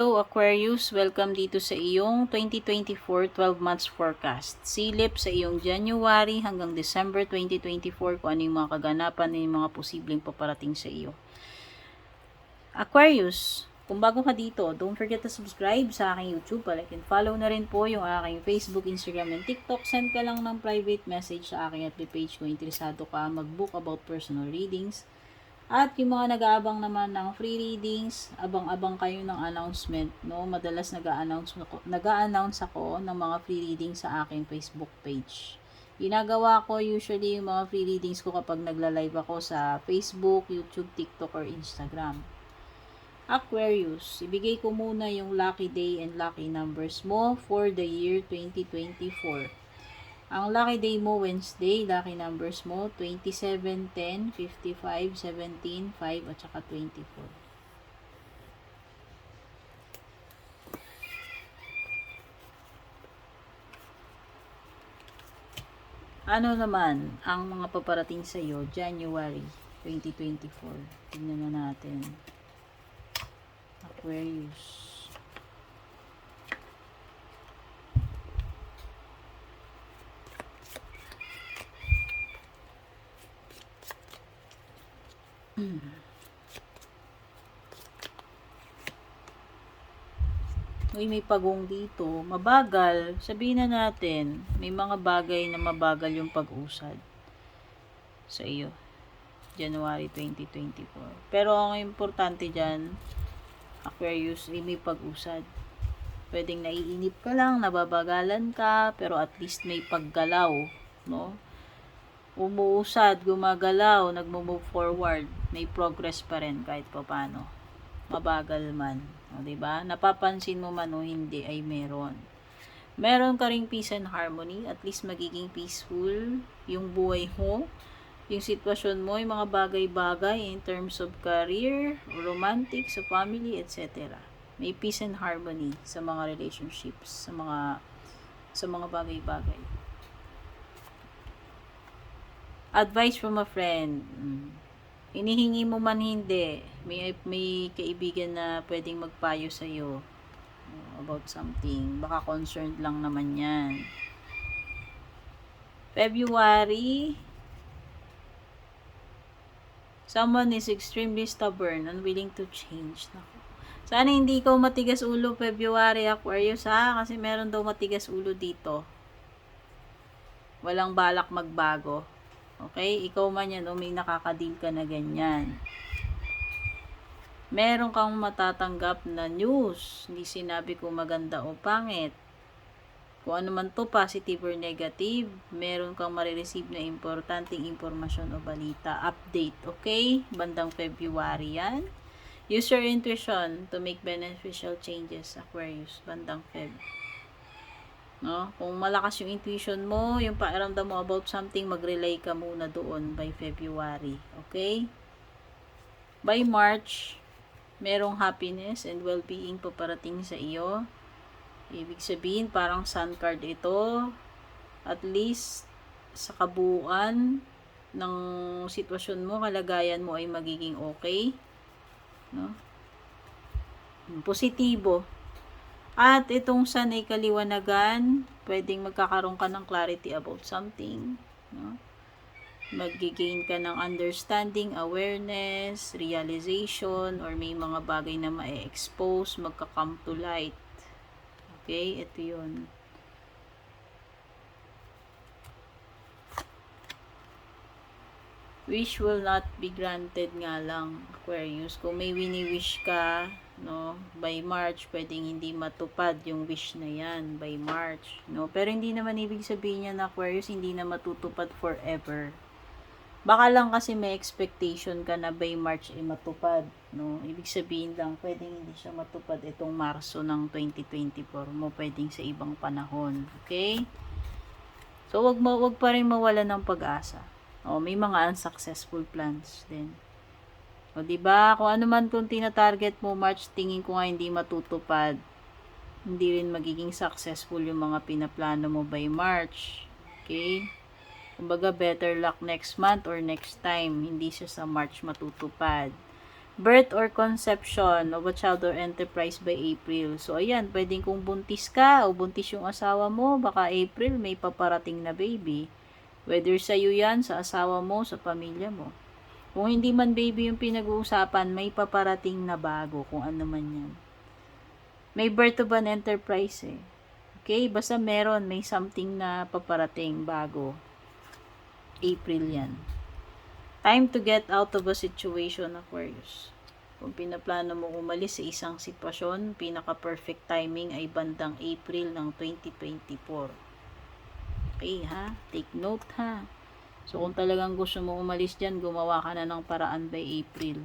Hello Aquarius, welcome dito sa iyong 2024 12 months forecast. Silip sa iyong January hanggang December 2024 kung ano yung mga kaganapan na yung mga posibleng paparating sa iyo. Aquarius, kung bago ka dito, don't forget to subscribe sa aking YouTube, like and follow na rin po yung aking Facebook, Instagram, and TikTok. Send ka lang ng private message sa aking FB page kung interesado ka mag-book about personal readings. At yung mga nag-aabang naman ng free readings, abang-abang kayo ng announcement, no? Madalas nag-a-announce ako ng mga free readings sa aking Facebook page. Ginagawa ko usually yung mga free readings ko kapag nagla-live ako sa Facebook, YouTube, TikTok, or Instagram. Aquarius, ibigay ko muna yung lucky day and lucky numbers mo for the year 2024. Ang lucky day mo, Wednesday, lucky numbers mo, 27, 10, 55, 17, 5, at saka 24. Ano naman ang mga paparating sa iyo January 2024? Tingnan na natin. Aquarius. Uy, may pagong dito. Mabagal. Sabihin na natin, may mga bagay na mabagal yung pag-usad sa iyo. January 2024. Pero ang importante dyan, Aquarius, ay may pag-usad. Pwedeng naiinip ka lang, nababagalan ka, pero at least may paggalaw, no? Umuusad, gumagalaw, nagmo-move forward, may progress pa rin kahit paano. Mabagal man, o, diba? Napapansin mo man o hindi ay meron. Meron ka ring peace and harmony, at least magiging peaceful yung buhay mo, yung sitwasyon mo, yung mga bagay-bagay in terms of career, romantic, sa family, etc. May peace and harmony sa mga relationships, sa mga bagay-bagay. Advice from a friend. Inihingi mo man hindi, may kaibigan na pwedeng magpayo sa iyo about something. Baka concerned lang naman yan. February, someone is extremely stubborn, unwilling to change. Sana hindi ikaw matigas ulo February, Aquarius, ha? Kasi meron daw matigas ulo dito. Walang balak magbago. Okay? Ikaw man yan, o may nakakadil ka na ganyan. Meron kang matatanggap na news. Hindi sinabi kung maganda o pangit. Kung ano man to, positive or negative, meron kang marireceive na importanteng impormasyon o balita. Update, okay? Bandang February yan. Use your intuition to make beneficial changes, Aquarius. Bandang Feb. No? Kung malakas yung intuition mo, yung pakiramdam mo about something, mag-relay ka muna doon by February. Okay? By March, merong happiness and well-being paparating sa iyo. Ibig sabihin, parang sun card ito. At least, sa kabuuan ng sitwasyon mo, kalagayan mo ay magiging okay. No? Positibo. At itong sun ay kaliwanagan, pwedeng magkakaroon ka ng clarity about something. No? Mag-gain ka ng understanding, awareness, realization, or may mga bagay na ma-expose, magka-come to light. Okay, ito yun. Wish will not be granted nga lang, Aquarius. Kung may wini-wish ka, no, by March, pwedeng hindi matupad yung wish na yan by March, no? Pero hindi naman ibig sabihin niya na, Aquarius, hindi na matutupad forever. Baka lang kasi may expectation ka na by March ay matupad, no? Ibig sabihin lang, pwedeng hindi siya matupad itong Marso ng 2024 mo, pwedeng sa ibang panahon, okay? So, wag pa rin mawala ng pag-asa. O, may mga unsuccessful plans din. O, diba? Kung ano man kung tina-target mo, March, tingin ko nga hindi matutupad. Hindi rin magiging successful yung mga pinaplano mo by March. Okay? Kumbaga, better luck next month or next time. Hindi siya sa March matutupad. Birth or conception of a child or enterprise by April. So, ayan, pwedeng kung buntis ka o buntis yung asawa mo, baka April may paparating na baby. Whether sa'yo yan, sa asawa mo, sa pamilya mo. Kung hindi man baby yung pinag-uusapan, may paparating na bago, kung ano man yan. May birth of an enterprise eh. Okay? Basta meron, may something na paparating bago. April yan. Time to get out of a situation, Aquarius. Kung pinaplano mo umalis sa isang sitwasyon, pinaka-perfect timing ay bandang April ng 2024. Okay, ha? Take note, ha? So, kung talagang gusto mo umalis dyan, gumawa ka na ng paraan by April.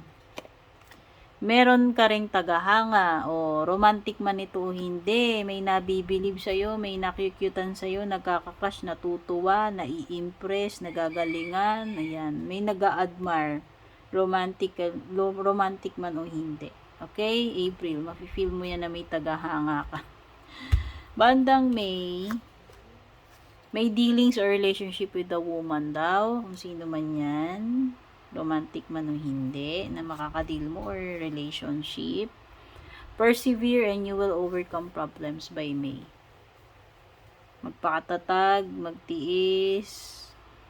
Meron ka ring tagahanga o romantic man ito o hindi, may nabibilib sa'yo, may nakikyutan sa'yo, nagkakakrush, natutuwa, nai-impress, nagagalingan, ayan, may nag-a-admire, romantic man o hindi. Okay, April, mafe-feel mo yan na may tagahanga ka. Bandang may dealings or relationship with a woman daw, kung sino man yan. Romantic man o hindi, na makakadeal mo or relationship. Persevere and you will overcome problems by May. Magpakatatag, magtiis,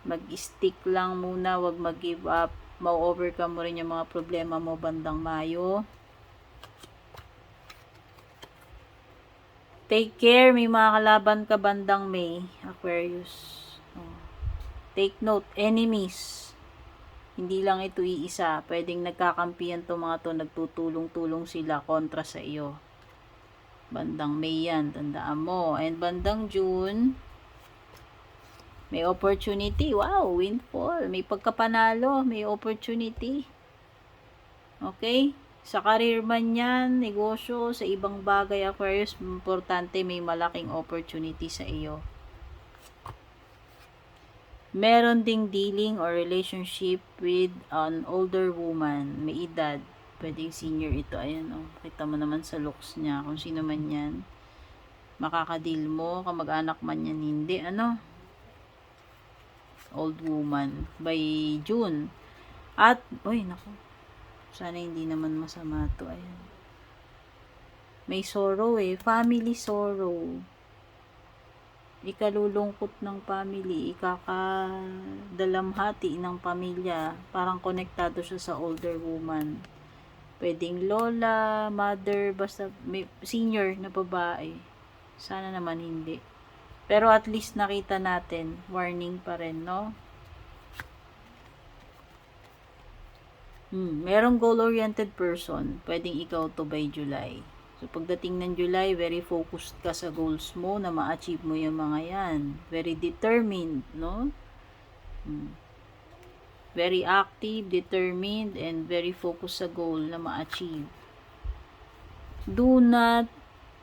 mag-stick lang muna, wag mag-give up. Ma-overcome mo rin yung mga problema mo bandang Mayo. Take care, may mga kalaban ka bandang May, Aquarius. Take note, enemies. Hindi lang ito iisa. Pwedeng nagkakampihan to mga to, nagtutulong-tulong sila kontra sa iyo. Bandang May yan, tandaan mo. And bandang June, may opportunity. Wow, windfall. May pagkapanalo, may opportunity. Okay? Sa career man yan, negosyo, sa ibang bagay, Aquarius, importante may malaking opportunity sa iyo. Meron ding dealing or relationship with an older woman. May edad. Pwedeng senior ito. Ayan, oh. Kita mo naman sa looks niya. Kung sino man yan. Makakadeal mo. Kamag-anak man yan. Hindi. Ano? Old woman. By June. At, uy, naku. Sana hindi naman masama to. Ayan. May sorrow eh. Family sorrow. Ikalulungkot ng family, ikakadalamhati ng pamilya, parang konektado siya sa older woman. Pwedeng lola, mother, basta may senior na babae. Sana naman hindi. Pero at least nakita natin, warning pa rin, no? Merong goal-oriented person, pwedeng ikaw to by July. So, pagdating ng July, very focused ka sa goals mo na ma-achieve mo yung mga yan. Very determined, no? Very active, determined, and very focused sa goal na ma-achieve. Do not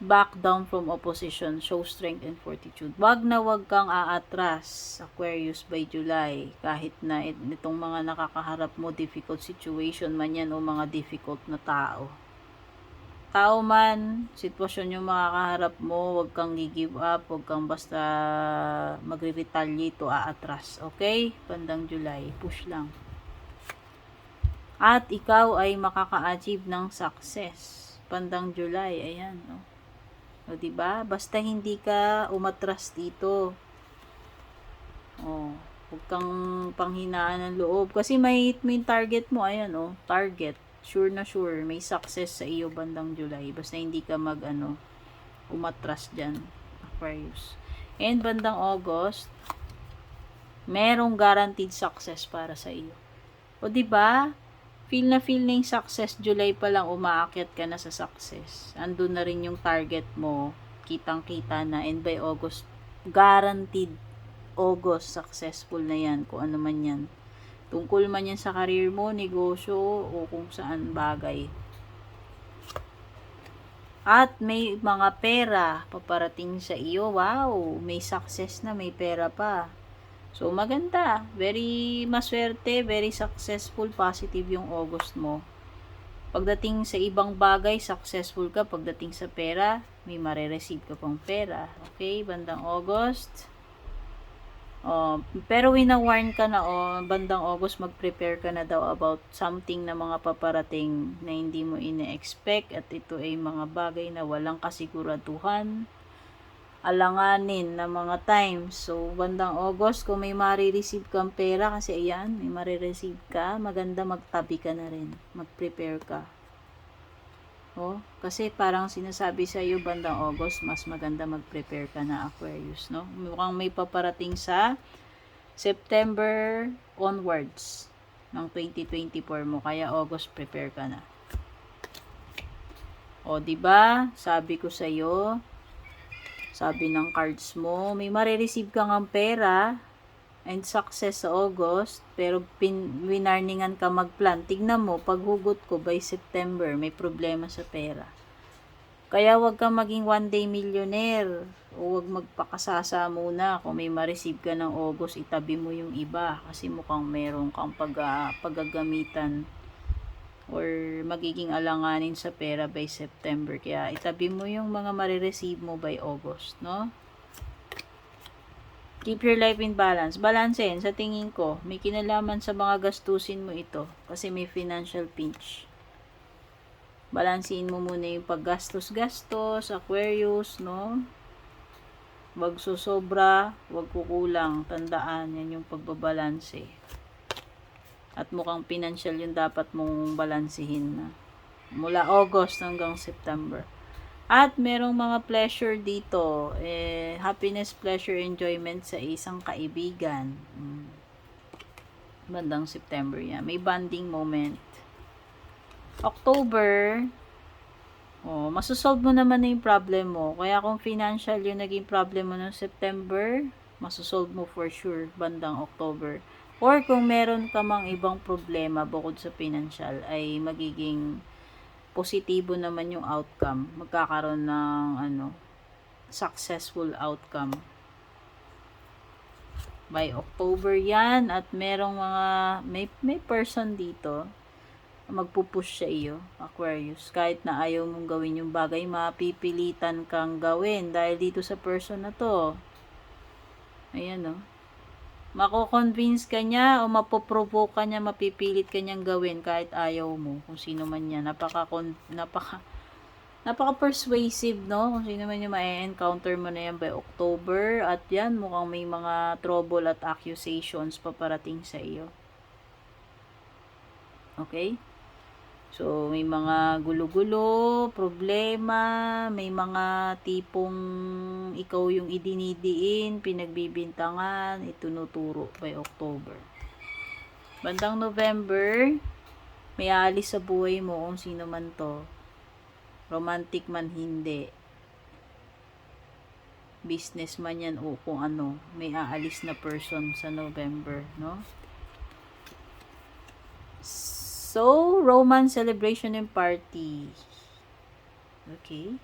back down from opposition. Show strength and fortitude. Wag na wag kang aatras, Aquarius, by July. Kahit na itong mga nakakaharap mo, difficult situation man yan o mga difficult na tao. Tao man, sitwasyon yung makakaharap mo, wag kang gi-give up, wag kang basta magre-retaliate o aatras. Okay? Bandang July, push lang. At ikaw ay makaka-achieve ng success. Bandang July, ayan, no? O, diba? Basta hindi ka umatras dito. Huwag kang panghinaan ng loob. Kasi may target mo, ayan, target. Sure na sure, may success sa iyo bandang July. Basta hindi ka umatras dyan, Aquarius. And bandang August, merong guaranteed success para sa iyo. O diba? Feel na yung success. July pa lang umaakyat ka na sa success. Andun na rin yung target mo. Kitang-kita na. And by August, guaranteed August, successful na yan. Kung ano man yan. Tungkol man yan sa career mo, negosyo, o kung saan bagay. At may mga pera paparating sa iyo. Wow! May success na, may pera pa. So, maganda. Very maswerte, very successful, positive yung August mo. Pagdating sa ibang bagay, successful ka. Pagdating sa pera, may mare-receive ka pang pera. Okay? Bandang August. Pero wina-warn ka na, bandang August, mag-prepare ka na daw about something na mga paparating na hindi mo ine-expect, at ito ay mga bagay na walang kasiguraduhan, alanganin na mga times. So, bandang August, kung may marireceive kang pera, kasi ayan, may marireceive ka, maganda magtabi ka na rin, mag-prepare ka. Kasi parang sinasabi sa iyo bandang August, mas maganda mag-prepare ka na, Aquarius, no? Mukhang may paparating sa September onwards ng 2024 mo, kaya August prepare ka na. 'Di ba? Sabi ko sa iyo, sabi ng cards mo, may marireceive ka ng pera and success sa August, pero winarningan ka magplan. Tignan mo, paghugot ko by September, may problema sa pera. Kaya wag kang maging one day millionaire, o wag magpakasasa muna. Kung may ma-receive ka ng August, itabi mo yung iba, kasi mukhang meron kang paggagamitan or magiging alanganin sa pera by September. Kaya itabi mo yung mga marireceive mo by August, no? Keep your life in balance. Balansehin, sa tingin ko, may kinalaman sa mga gastusin mo ito, kasi may financial pinch. Balansehin mo muna yung paggastos-gastos, Aquarius, no? Wag susobra, wag kukulang. Tandaan, yan yung pagbabalanse. At mukhang financial yung dapat mong balansehin na. Mula August hanggang September. At merong mga pleasure dito. Happiness, pleasure, enjoyment sa isang kaibigan. Bandang September yan. May bonding moment. October, masosolve mo naman na yung problem mo. Kaya kung financial yung naging problem mo noong September, masosolve mo for sure bandang October. Or kung meron ka mang ibang problema bukod sa financial, ay magiging positibo naman yung outcome. Magkakaroon ng successful outcome by October yan. At merong mga may person dito magpupush sa iyo, Aquarius. Kahit na ayaw mong gawin yung bagay, mapipilitan kang gawin dahil dito sa person na to. Ayan, mako-convince ka niya o mapoprovoke ka niya, mapipilit ka niyang gawin kahit ayaw mo, kung sino man niya. Napaka-persuasive, no? Kung sino man yung ma-encounter mo na yan by October. At yan, mukhang may mga trouble at accusations paparating sa iyo. Okay? So, may mga gulo-gulo, problema, may mga tipong ikaw yung idinidiin, pinagbibintangan, itunuturo by October. Bandang November, may aalis sa buhay mo kung sino man to. Romantic man, hindi. Businessman yan o kung ano, may aalis na person sa November, no? So, romance, celebration, and party. Okay.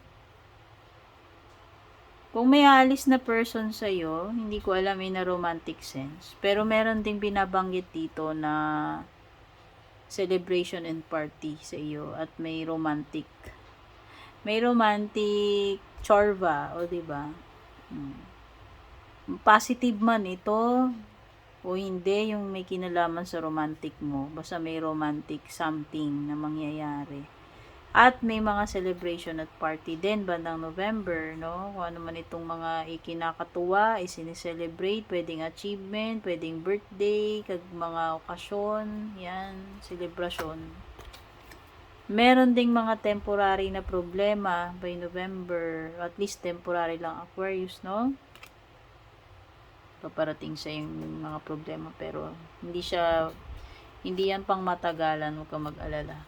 Kung may aalis na person sa'yo, hindi ko alam in a romantic sense. Pero meron ding binabanggit dito na celebration and party sa iyo. At may romantic chorba, diba? Positive man ito o hindi, yung may kinalaman sa romantic mo, basta may romantic something na mangyayari. At may mga celebration at party din bandang November, no? Kung ano man itong mga ikinakatuwa, isinicelebrate, pwedeng achievement, pwedeng birthday, kag mga okasyon, yan, celebration. Meron ding mga temporary na problema by November, at least temporary lang, Aquarius, no? Paparating sa yung mga problema, pero hindi yan pang matagalan, huwag kang mag-alala.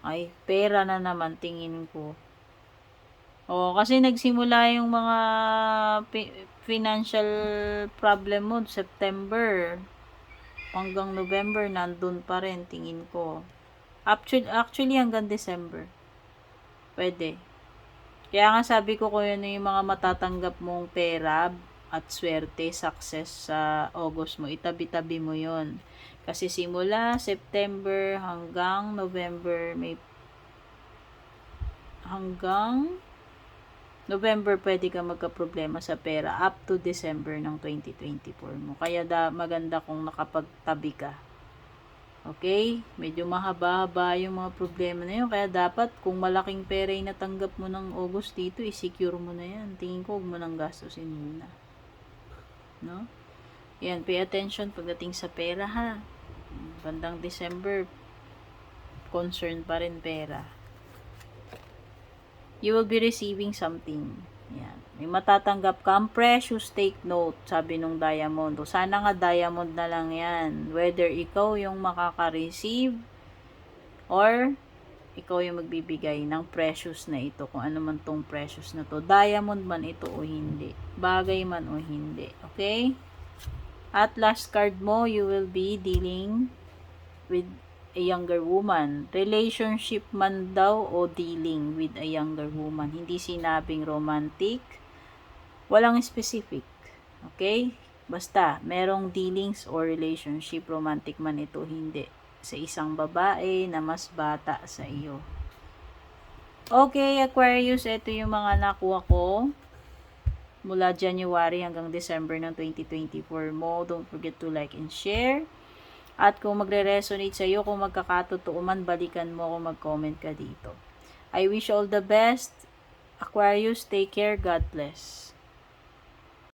Ay, pera na naman tingin ko. Kasi nagsimula yung mga financial problem mo September hanggang November, nandun pa rin tingin ko. Actually hanggang December. Pwede. Kaya nga sabi ko, kung ano yung mga matatanggap mong pera at swerte, success sa August mo, itabi-tabi mo yon. Kasi simula September hanggang November, hanggang November, pwede ka magka-problema sa pera up to December ng 2024 mo. Kaya maganda kung nakapagtabi ka. Okay? Medyo mahaba-haba yung mga problema na yun. Kaya dapat, kung malaking pera yung natanggap mo ng August dito, i-secure mo na yan. Tingin ko, huwag mo nang gastusin muna. No? Yan, pay attention pagdating sa pera, ha? Bandang December, concern pa rin pera. You will be receiving something. Yan. May matatanggap ka. Ang precious, take note, sabi nung diamond. O, sana nga diamond na lang yan. Whether ikaw yung makaka-receive or ikaw yung magbibigay ng precious na ito. Kung ano man tong precious na to. Diamond man ito o hindi. Bagay man o hindi. Okay? At last card mo, you will be dealing with a younger woman. Relationship man daw o dealing with a younger woman. Hindi sinabing romantic. Walang specific. Okay? Basta, merong dealings or relationship, romantic man ito, hindi. Sa isang babae na mas bata sa iyo. Okay, Aquarius, ito yung mga nakuha ko mula January hanggang December ng 2024 mo. Don't forget to like and share. At kung magre-resonate sa iyo, kung magkakatotoo man, balikan mo kung mag-comment ka dito. I wish all the best. Aquarius, take care. God bless.